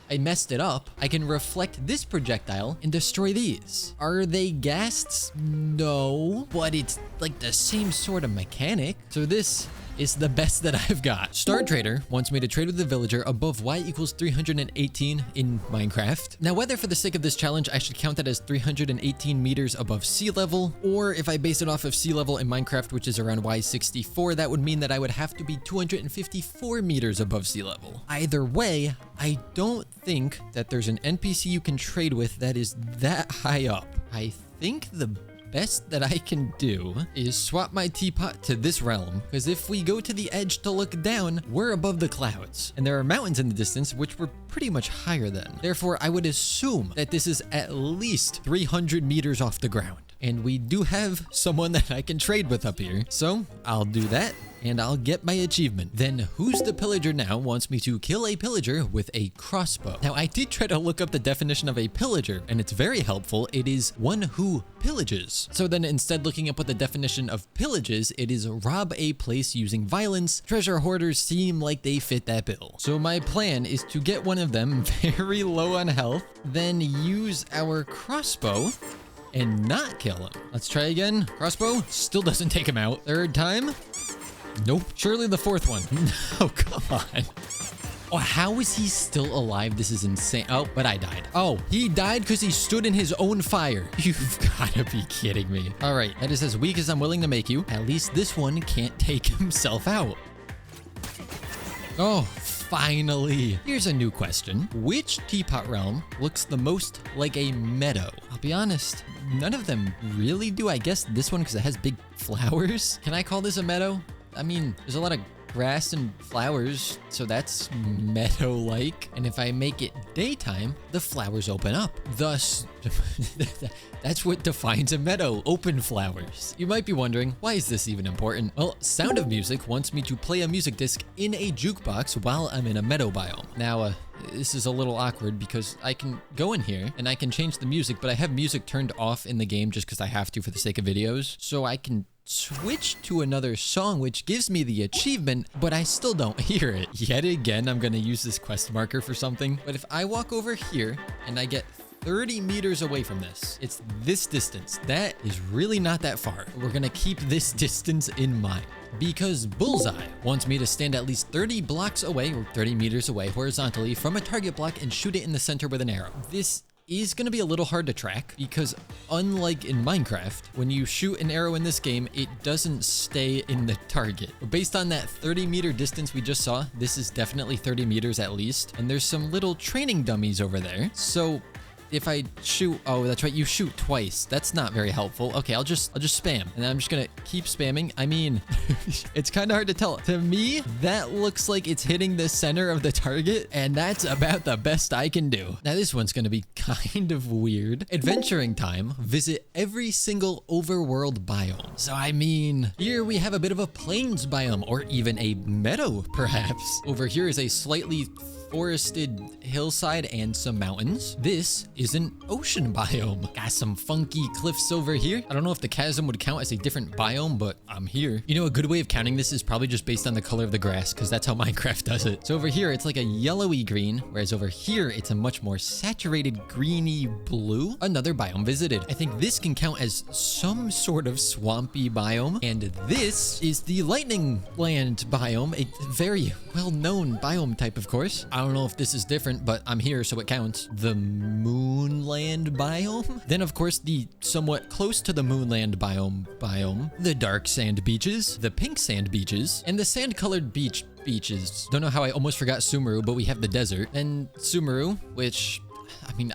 Speaker 1: I messed it up. I can reflect this projectile and destroy these. Are they ghasts? No, but it's like the same sort of mechanic. So this is the best that I've got. Star Trader wants me to trade with the villager above y equals 318 in Minecraft. Now, whether for the sake of this challenge, I should count that as 318 meters above sea level, or if I base it off of sea level in Minecraft, which is around y64, that would mean that I would have to be 254 meters above sea level. Either way, I don't think that there's an NPC you can trade with that is that high up. I think the best that I can do is swap my teapot to this realm, because if we go to the edge to look down, we're above the clouds, and there are mountains in the distance which we're pretty much higher than. Therefore, I would assume that this is at least 300 meters off the ground. And we do have someone that I can trade with up here, so I'll do that and I'll get my achievement. Then Who's the Pillager Now wants me to kill a pillager with a crossbow. Now, I did try to look up the definition of a pillager, and it's very helpful. It is one who pillages. So then instead looking up what the definition of pillages, it is rob a place using violence. Treasure hoarders seem like they fit that bill. So my plan is to get one of them very low on health, then use our crossbow and not kill him. Let's try again. Crossbow still doesn't take him out. Third time. Nope. Surely the fourth one. No, come on. Oh, how is he still alive? This is insane. Oh, but I died. Oh, he died because he stood in his own fire. You've got to be kidding me. All right, that is as weak as I'm willing to make you. At least this one can't take himself out. Oh, finally. Here's a new question. Which teapot realm looks the most like a meadow? I'll be honest, none of them really do. I guess this one because it has big flowers. Can I call this a meadow? I mean, there's a lot of grass and flowers, so that's meadow-like. And if I make it daytime, the flowers open up. Thus, that's what defines a meadow, open flowers. You might be wondering, why is this even important? Well, Sound of Music wants me to play a music disc in a jukebox while I'm in a meadow biome. Now, this is a little awkward because I can go in here and I can change the music, but I have music turned off in the game just because I have to for the sake of videos. So I can switch to another song, which gives me the achievement, but I still don't hear it. Yet again, I'm gonna use this quest marker for something. But if I walk over here and I get 30 meters away from this, it's this distance. That is really not that far. We're gonna keep this distance in mind, because Bullseye wants me to stand at least 30 blocks away, or 30 meters away horizontally from a target block and shoot it in the center with an arrow. This is going to be a little hard to track because unlike in Minecraft, when you shoot an arrow in this game, it doesn't stay in the target. But based on that 30-meter distance we just saw, this is definitely 30 meters at least. And there's some little training dummies over there. So if I shoot, oh, that's right, you shoot twice. That's not very helpful. Okay, I'll just spam, and I'm just gonna keep spamming. I mean, it's kind of hard to tell. To me, that looks like it's hitting the center of the target, and that's about the best I can do. Now, this one's gonna be kind of weird. Adventuring time. Visit every single overworld biome. So, I mean, here we have a bit of a plains biome, or even a meadow, perhaps. Over here is a slightly forested hillside and some mountains. This is an ocean biome. Got some funky cliffs over here. I don't know if the chasm would count as a different biome, but I'm here. You know, a good way of counting this is probably just based on the color of the grass, because that's how Minecraft does it. So over here, it's like a yellowy green, whereas over here, it's a much more saturated greeny blue. Another biome visited. I think this can count as some sort of swampy biome. And this is the lightning land biome, a very well-known biome type, of course. I don't know if this is different, but I'm here, so it counts. The moonland biome. Then, of course, the somewhat close to the moonland biome, the dark sand beaches, the pink sand beaches, and the sand-colored beaches. Don't know how I almost forgot Sumeru, but we have the desert. And Sumeru, which, I mean,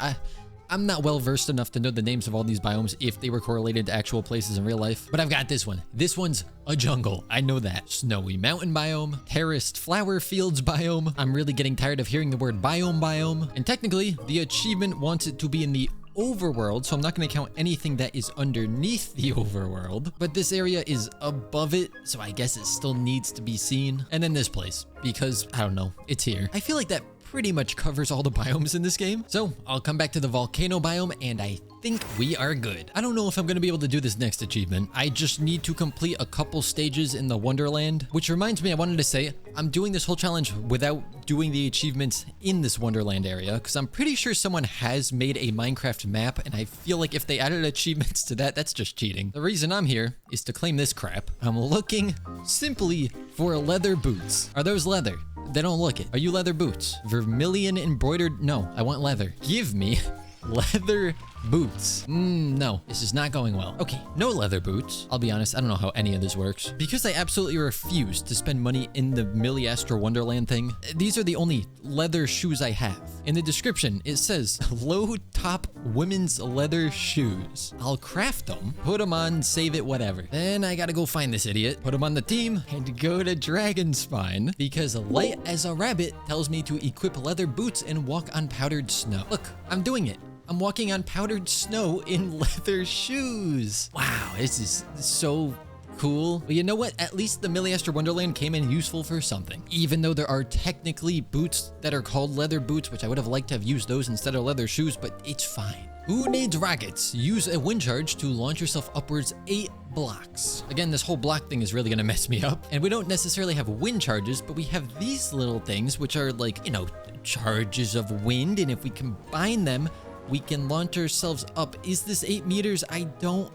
Speaker 1: I'm not well versed enough to know the names of all these biomes if they were correlated to actual places in real life, but I've got this one. This one's a jungle. I know that. Snowy mountain biome, terraced flower fields biome. I'm really getting tired of hearing the word biome. And technically, the achievement wants it to be in the overworld, so I'm not going to count anything that is underneath the overworld, but this area is above it, so I guess it still needs to be seen. And then this place, because I don't know, it's here. I feel like that pretty much covers all the biomes in this game. So I'll come back to the volcano biome, and I think we are good. I don't know if I'm gonna be able to do this next achievement. I just need to complete a couple stages in the Wonderland, which reminds me, I wanted to say, I'm doing this whole challenge without doing the achievements in this Wonderland area, because I'm pretty sure someone has made a Minecraft map, and I feel like if they added achievements to that, that's just cheating. The reason I'm here is to claim this crap. I'm looking simply for leather boots. Are those leather? They don't look it. Are you leather boots? Vermilion embroidered? No, I want leather. Give me leather boots. No, this is not going well. Okay, no leather boots. I'll be honest, I don't know how any of this works. Because I absolutely refuse to spend money in the Milliastra Wonderland thing, these are the only leather shoes I have. In the description, it says low top women's leather shoes. I'll craft them, put them on, save it, whatever. Then I gotta go find this idiot, put him on the team, and go to Dragon Spine, because light as a rabbit tells me to equip leather boots and walk on powdered snow. Look, I'm doing it. I'm walking on powdered snow in leather shoes. Wow, this is so cool. But you know what? At least the Milliastra Wonderland came in useful for something. Even though there are technically boots that are called leather boots, which I would have liked to have used those instead of leather shoes, but it's fine. Who needs rockets? Use a wind charge to launch yourself upwards 8 blocks. Again, this whole block thing is really gonna mess me up. And we don't necessarily have wind charges, but we have these little things, which are like, you know, charges of wind. And if we combine them, we can launch ourselves up. Is this 8 meters? I don't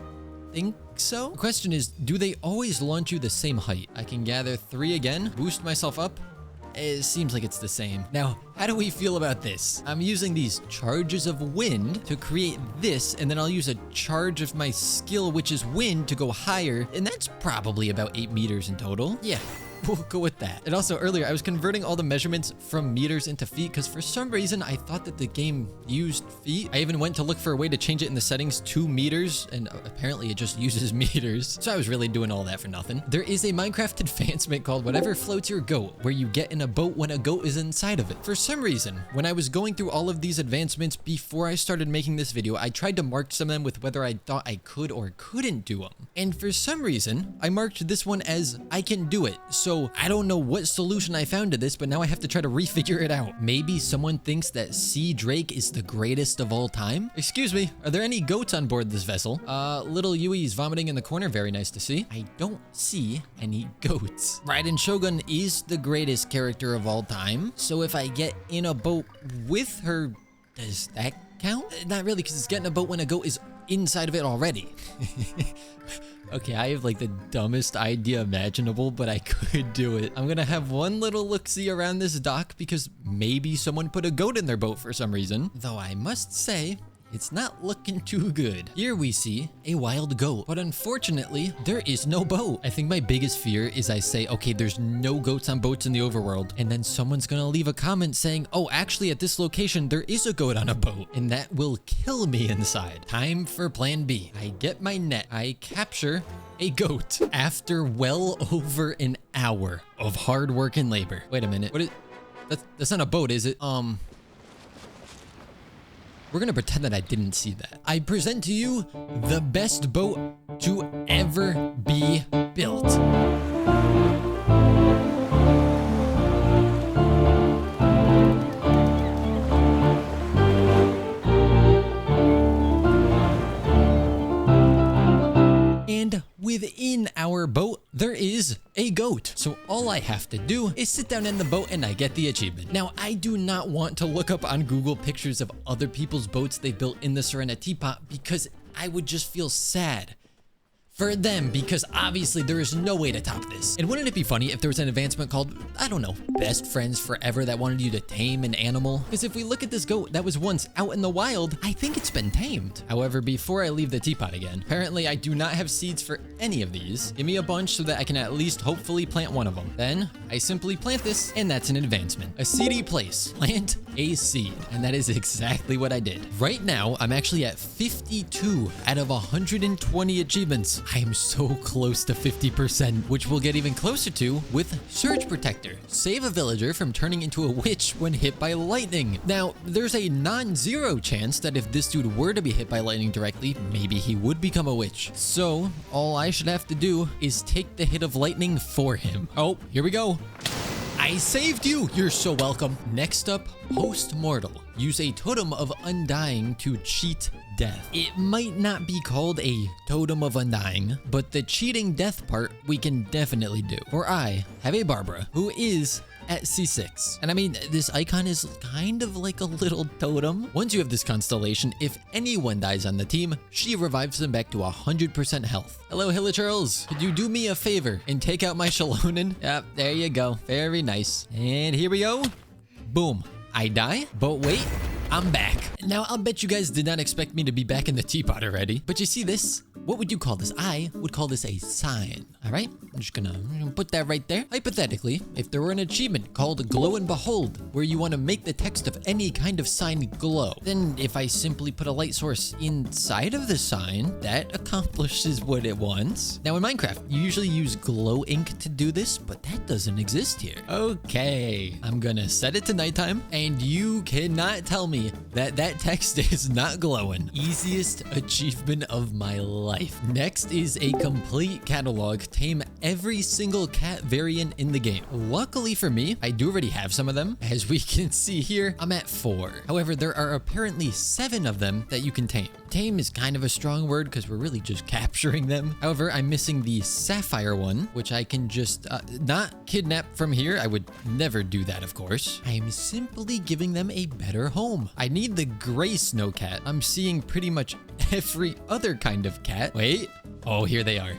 Speaker 1: think so. The question is, do they always launch you the same height? I can gather 3 again, boost myself up. It seems like it's the same. Now, how do we feel about this? I'm using these charges of wind to create this, and then I'll use a charge of my skill, which is wind, to go higher, and that's probably about 8 meters in total. Yeah. We'll go with that. And also earlier, I was converting all the measurements from meters into feet because for some reason, I thought that the game used feet. I even went to look for a way to change it in the settings to meters, and apparently it just uses meters. So I was really doing all that for nothing. There is a Minecraft advancement called Whatever Floats Your Goat, where you get in a boat when a goat is inside of it. For some reason, when I was going through all of these advancements before I started making this video, I tried to mark some of them with whether I thought I could or couldn't do them. And for some reason, I marked this one as I can do it. So I don't know what solution I found to this, but now I have to try to refigure it out. Maybe someone thinks that Sea Drake is the greatest of all time? Excuse me, are there any goats on board this vessel? Little Yui is vomiting in the corner, very nice to see. I don't see any goats. Raiden Shogun is the greatest character of all time, so if I get in a boat with her, does that count? Not really, because it's getting a boat when a goat is inside of it already. Okay, I have like the dumbest idea imaginable, but I could do it. I'm gonna have one little look-see around this dock because maybe someone put a goat in their boat for some reason. Though I must say, it's not looking too good. Here we see a wild goat, but unfortunately, there is no boat. I think my biggest fear is I say, okay, there's no goats on boats in the overworld, and then someone's gonna leave a comment saying, oh, actually at this location, there is a goat on a boat, and that will kill me inside. Time for plan B. I get my net, I capture a goat after well over an hour of hard work and labor. Wait a minute, that's not a boat, is it? We're gonna pretend that I didn't see that. I present to you the best boat to ever be built. goat. So all I have to do is sit down in the boat and I get the achievement. Now, I do not want to look up on Google pictures of other people's boats they built in the Serena Teapot because I would just feel sad for them, because obviously there is no way to top this. And wouldn't it be funny if there was an advancement called, I don't know, Best Friends Forever, that wanted you to tame an animal? Because if we look at this goat that was once out in the wild, I think it's been tamed. However, before I leave the teapot again, apparently I do not have seeds for any of these. Give me a bunch so that I can at least hopefully plant one of them. Then I simply plant this, and that's an advancement. A seedy place. Plant a seed. And that is exactly what I did. Right now, I'm actually at 52 out of 120 achievements. I am so close to 50%, which we'll get even closer to with Surge Protector. Save a villager from turning into a witch when hit by lightning. Now, there's a non-zero chance that if this dude were to be hit by lightning directly, maybe he would become a witch. So, all I should have to do is take the hit of lightning for him. Oh, here we go. I saved you! You're so welcome. Next up, Post-Mortal. Use a Totem of Undying to cheat death. It might not be called a Totem of Undying, but the cheating death part we can definitely do. For I have a Barbara who is at C6. And I mean, this icon is kind of like a little totem. Once you have this constellation, if anyone dies on the team, she revives them back to 100% health. Hello, Hilichurls. Could you do me a favor and take out my Shalonin? Yep, there you go. Very nice. And here we go. Boom. I die, but wait, I'm back. Now, I'll bet you guys did not expect me to be back in the teapot already, but you see this? What would you call this? I would call this a sign, all right? I'm just gonna put that right there. Hypothetically, if there were an achievement called Glow and Behold, where you want to make the text of any kind of sign glow, then if I simply put a light source inside of the sign, that accomplishes what it wants. Now, in Minecraft, you usually use glow ink to do this, but that doesn't exist here. Okay, I'm gonna set it to nighttime, and you cannot tell me that that text is not glowing. Easiest achievement of my life. Next is a complete catalog. Tame every single cat variant in the game. Luckily for me, I do already have some of them. As we can see here, I'm at 4. However, there are apparently 7 of them that you can tame. Tame is kind of a strong word because we're really just capturing them. However, I'm missing the sapphire one, which I can just not kidnap from here. I would never do that, of course. I am simply giving them a better home. I need the gray snow cat. I'm seeing pretty much every other kind of cat. Wait. Oh, here they are.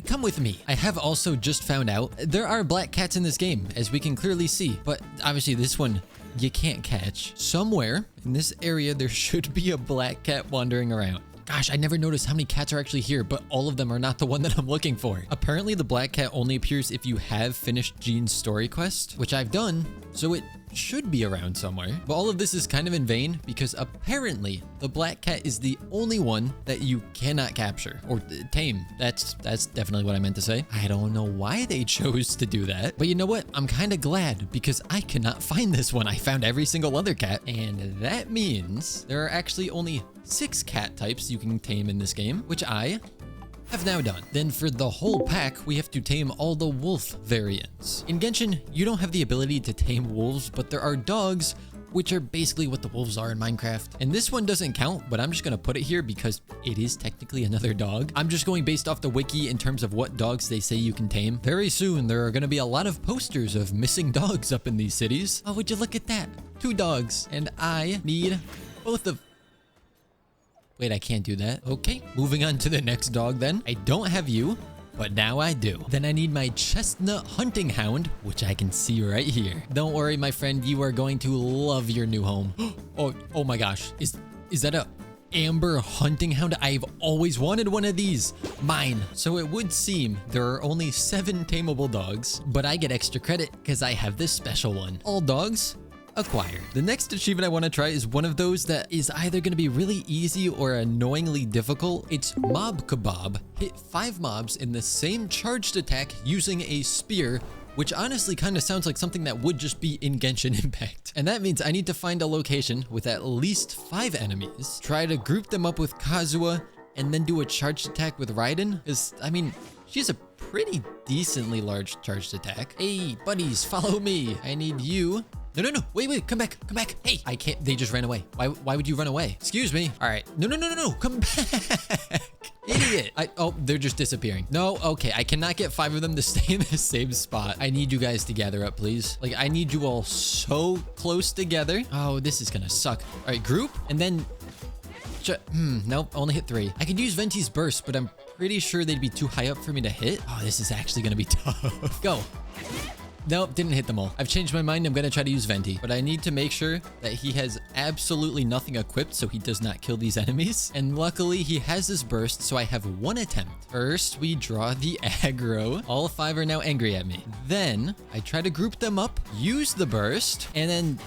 Speaker 1: Come with me. I have also just found out there are black cats in this game, as we can clearly see. But obviously this one you can't catch. Somewhere in this area, there should be a black cat wandering around. Gosh, I never noticed how many cats are actually here, but all of them are not the one that I'm looking for. Apparently, the black cat only appears if you have finished Jean's story quest, which I've done, so it should be around somewhere. But all of this is kind of in vain because apparently the black cat is the only one that you cannot capture or tame. That's definitely what I meant to say. I don't know why they chose to do that, but you know what? I'm kind of glad because I cannot find this one. I found every single other cat, and that means there are actually only 6 cat types you can tame in this game, which I have now done. Then for the whole pack, we have to tame all the wolf variants. In Genshin, you don't have the ability to tame wolves, but there are dogs, which are basically what the wolves are in Minecraft. And this one doesn't count, but I'm just gonna put it here because it is technically another dog. I'm just going based off the wiki in terms of what dogs they say you can tame. Very soon, there are gonna be a lot of posters of missing dogs up in these cities. Oh, would you look at that? 2 dogs, and I need both of. Wait, I can't do that. Okay, moving on to the next dog then. I don't have you, but now I do. Then I need my chestnut hunting hound, which I can see right here. Don't worry, my friend, you are going to love your new home. Oh my gosh, is that a amber hunting hound? I've always wanted one of these. Mine. So it would seem there are only 7 tameable dogs, but I get extra credit because I have this special one. All dogs acquired. The next achievement I want to try is one of those that is either going to be really easy or annoyingly difficult. It's Mob Kebab. Hit 5 mobs in the same charged attack using a spear, which honestly kind of sounds like something that would just be in Genshin Impact. And that means I need to find a location with at least 5 enemies, try to group them up with Kazuha, and then do a charged attack with Raiden. I mean, she's a pretty decently large charged attack. Hey, buddies, follow me. I need you No. Wait. Come back. Hey, I can't. They just ran away. Why would you run away? Excuse me. All right. No. Come back. Idiot. Oh, they're just disappearing. No, okay. I cannot get 5 of them to stay in the same spot. I need you guys to gather up, please. Like, I need you all so close together. Oh, this is gonna suck. All right, group, and then... nope, only hit 3. I could use Venti's burst, but I'm pretty sure they'd be too high up for me to hit. Oh, this is actually gonna be tough. Go. Nope, didn't hit them all. I've changed my mind. I'm gonna try to use Venti, but I need to make sure that he has absolutely nothing equipped so he does not kill these enemies. And luckily, he has his burst, so I have 1 attempt. First, we draw the aggro. All 5 are now angry at me. Then, I try to group them up, use the burst, and then...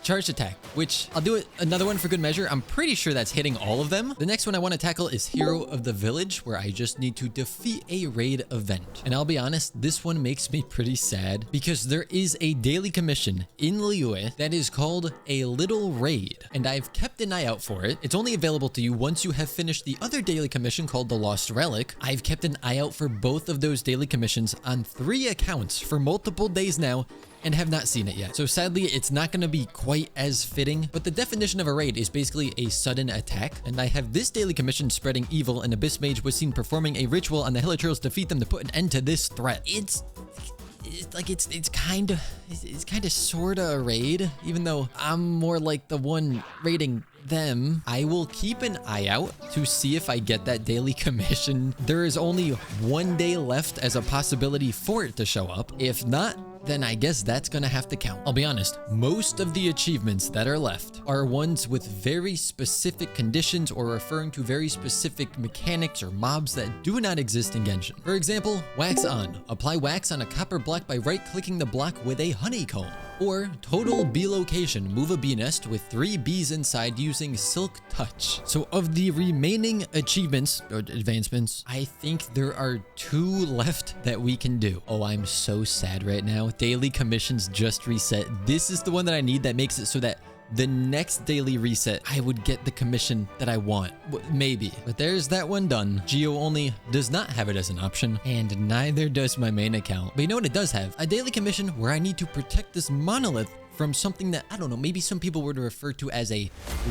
Speaker 1: charge attack, which I'll do it another one for good measure. I'm pretty sure that's hitting all of them. The next one I want to tackle is Hero of the Village, where I just need to defeat a raid event. And I'll be honest, this one makes me pretty sad because there is a daily commission in Liyue that is called a little raid, and I've kept an eye out for it. It's only available to you once you have finished the other daily commission called the Lost Relic. I've kept an eye out for both of those daily commissions on 3 accounts for multiple days now, and have not seen it yet. So sadly, it's not gonna be quite as fitting, but the definition of a raid is basically a sudden attack, and I have this daily commission spreading evil. An Abyss Mage was seen performing a ritual on the Elytra to defeat them to put an end to this threat. It's kind of sorta a raid, even though I'm more like the one raiding them. I will keep an eye out to see if I get that daily commission. There is only 1 day left as a possibility for it to show up. If not, then I guess that's gonna have to count. I'll be honest, most of the achievements that are left are ones with very specific conditions or referring to very specific mechanics or mobs that do not exist in Genshin. For example, wax on. Apply wax on a copper block by right-clicking the block with a honeycomb. Or total bee location. Move a bee nest with 3 bees inside using Silk Touch. So of the remaining achievements or advancements, I think there are 2 left that we can do. Oh, I'm so sad right now. Daily commissions just reset. This is the one that I need that makes it so that the next daily reset, I would get the commission that I want. Maybe. But there's that one done. Geo only does not have it as an option, and neither does my main account. But you know what it does have? A daily commission where I need to protect this monolith from something that, I don't know, maybe some people were to refer to as a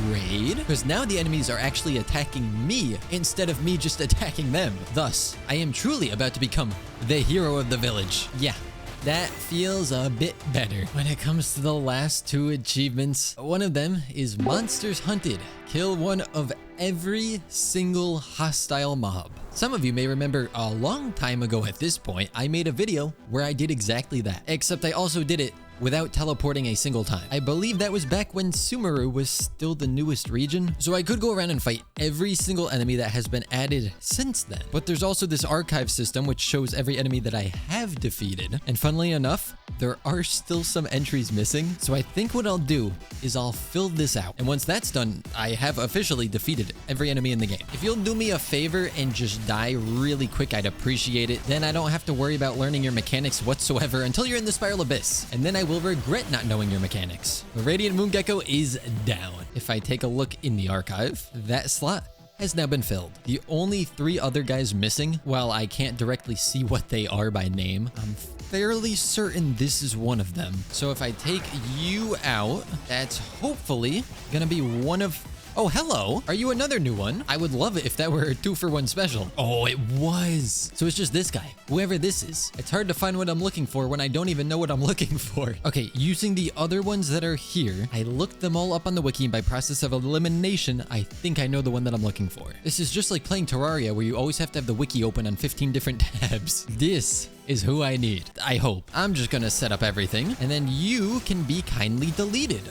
Speaker 1: raid, because now the enemies are actually attacking me instead of me just attacking them. Thus, I am truly about to become the hero of the village. Yeah. That feels a bit better. When it comes to the last 2 achievements, one of them is Monsters Hunted. Kill one of every single hostile mob. Some of you may remember a long time ago at this point, I made a video where I did exactly that, except I also did it without teleporting a single time. I believe that was back when Sumeru was still the newest region, so I could go around and fight every single enemy that has been added since then. But there's also this archive system which shows every enemy that I have defeated, and funnily enough, there are still some entries missing, so I think what I'll do is I'll fill this out, and once that's done, I have officially defeated every enemy in the game. If you'll do me a favor and just die really quick, I'd appreciate it. Then I don't have to worry about learning your mechanics whatsoever until you're in the Spiral Abyss, and then I will regret not knowing your mechanics. The Radiant Moon Gecko is down. If I take a look in the archive, that slot has now been filled. The only 3 other guys missing, while I can't directly see what they are by name, I'm fairly certain this is one of them. So if I take you out, that's hopefully gonna be one of... Oh, hello. Are you another new one? I would love it if that were a 2-for-1 special. Oh, it was. So it's just this guy, whoever this is. It's hard to find what I'm looking for when I don't even know what I'm looking for. Okay, using the other ones that are here, I looked them all up on the wiki, and by process of elimination, I think I know the one that I'm looking for. This is just like playing Terraria, where you always have to have the wiki open on 15 different tabs. This is who I need. I hope. I'm just gonna set up everything, and then you can be kindly deleted.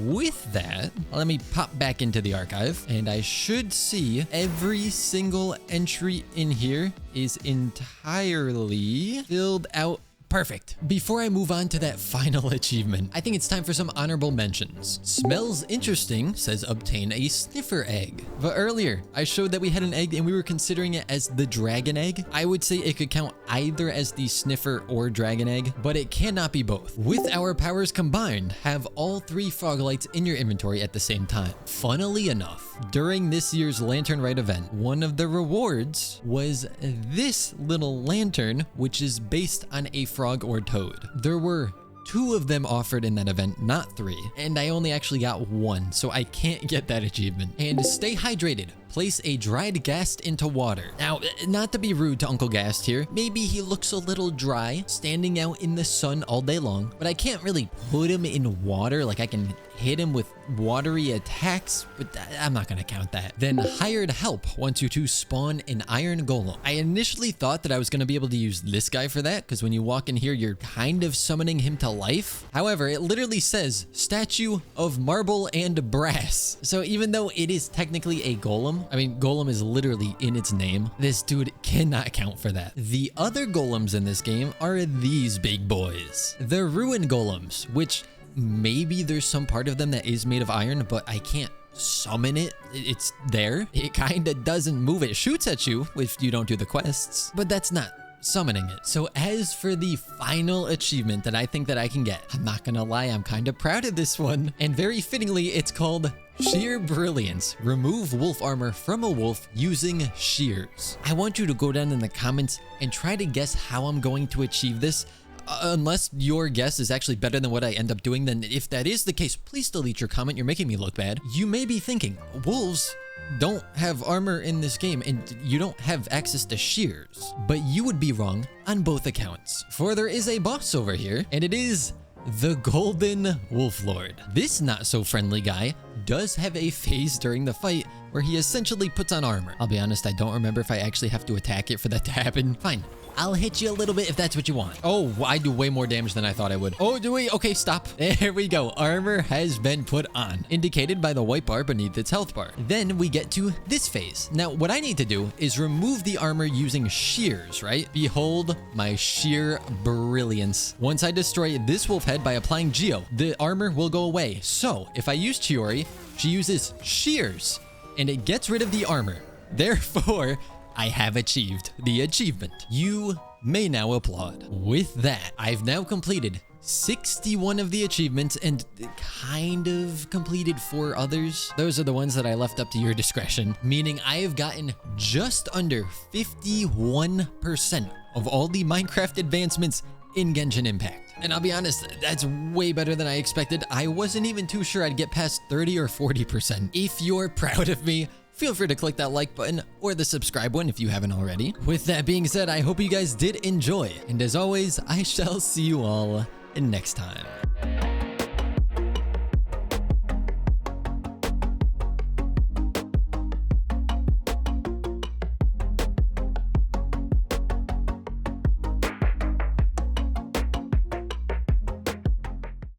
Speaker 1: With that, let me pop back into the archive, and I should see every single entry in here is entirely filled out. Perfect. Before I move on to that final achievement, I think it's time for some honorable mentions. Smells interesting says obtain a sniffer egg. But earlier, I showed that we had an egg and we were considering it as the dragon egg. I would say it could count either as the sniffer or dragon egg, but it cannot be both. With our powers combined, have all 3 frog lights in your inventory at the same time. Funnily enough, during this year's Lantern Rite event, one of the rewards was this little lantern, which is based on a frog or toad. There were 2 of them offered in that event, not 3. And I only actually got 1, so I can't get that achievement. And stay hydrated. Place a dried ghast into water. Now, not to be rude to Uncle Ghast here, maybe he looks a little dry, standing out in the sun all day long, but I can't really put him in water. Like, I can hit him with watery attacks, but I'm not gonna count that. Then hired help wants you to spawn an iron golem. I initially thought that I was gonna be able to use this guy for that, because when you walk in here, you're kind of summoning him to life. However, it literally says statue of marble and brass. So even though it is technically a golem, I mean, golem is literally in its name, this dude cannot count for that. The other golems in this game are these big boys. The ruin golems, which maybe there's some part of them that is made of iron, but I can't summon it. It's there. It kind of doesn't move. It shoots at you if you don't do the quests, but that's not summoning it. So as for the final achievement that I think that I can get, I'm not gonna lie, I'm kind of proud of this one. And very fittingly, it's called Shear Brilliance. Remove wolf armor from a wolf using shears. I want you to go down in the comments and try to guess how I'm going to achieve this. Unless your guess is actually better than what I end up doing, then if that is the case, please delete your comment. You're making me look bad. You may be thinking, wolves don't have armor in this game and you don't have access to shears. But you would be wrong on both accounts. For there is a boss over here, and it is the Golden Wolf Lord. This not so friendly guy does have a phase during the fight where he essentially puts on armor. I'll be honest, I don't remember if I actually have to attack it for that to happen. Fine. I'll hit you a little bit if that's what you want. Oh, I do way more damage than I thought I would. Oh, do we? Okay, stop. There we go. Armor has been put on, indicated by the white bar beneath its health bar. Then we get to this phase. Now, what I need to do is remove the armor using shears, right? Behold my sheer brilliance. Once I destroy this wolf head by applying Geo, the armor will go away. So if I use Chiori, she uses shears and it gets rid of the armor. Therefore, I have achieved the achievement. You may now applaud. With that, I've now completed 61 of the achievements and kind of completed 4 others. Those are the ones that I left up to your discretion, meaning I have gotten just under 51% of all the Minecraft advancements in Genshin Impact. And I'll be honest, that's way better than I expected. I wasn't even too sure I'd get past 30 or 40%. If you're proud of me, feel free to click that like button or the subscribe one if you haven't already. With that being said, I hope you guys did enjoy. And as always, I shall see you all next time.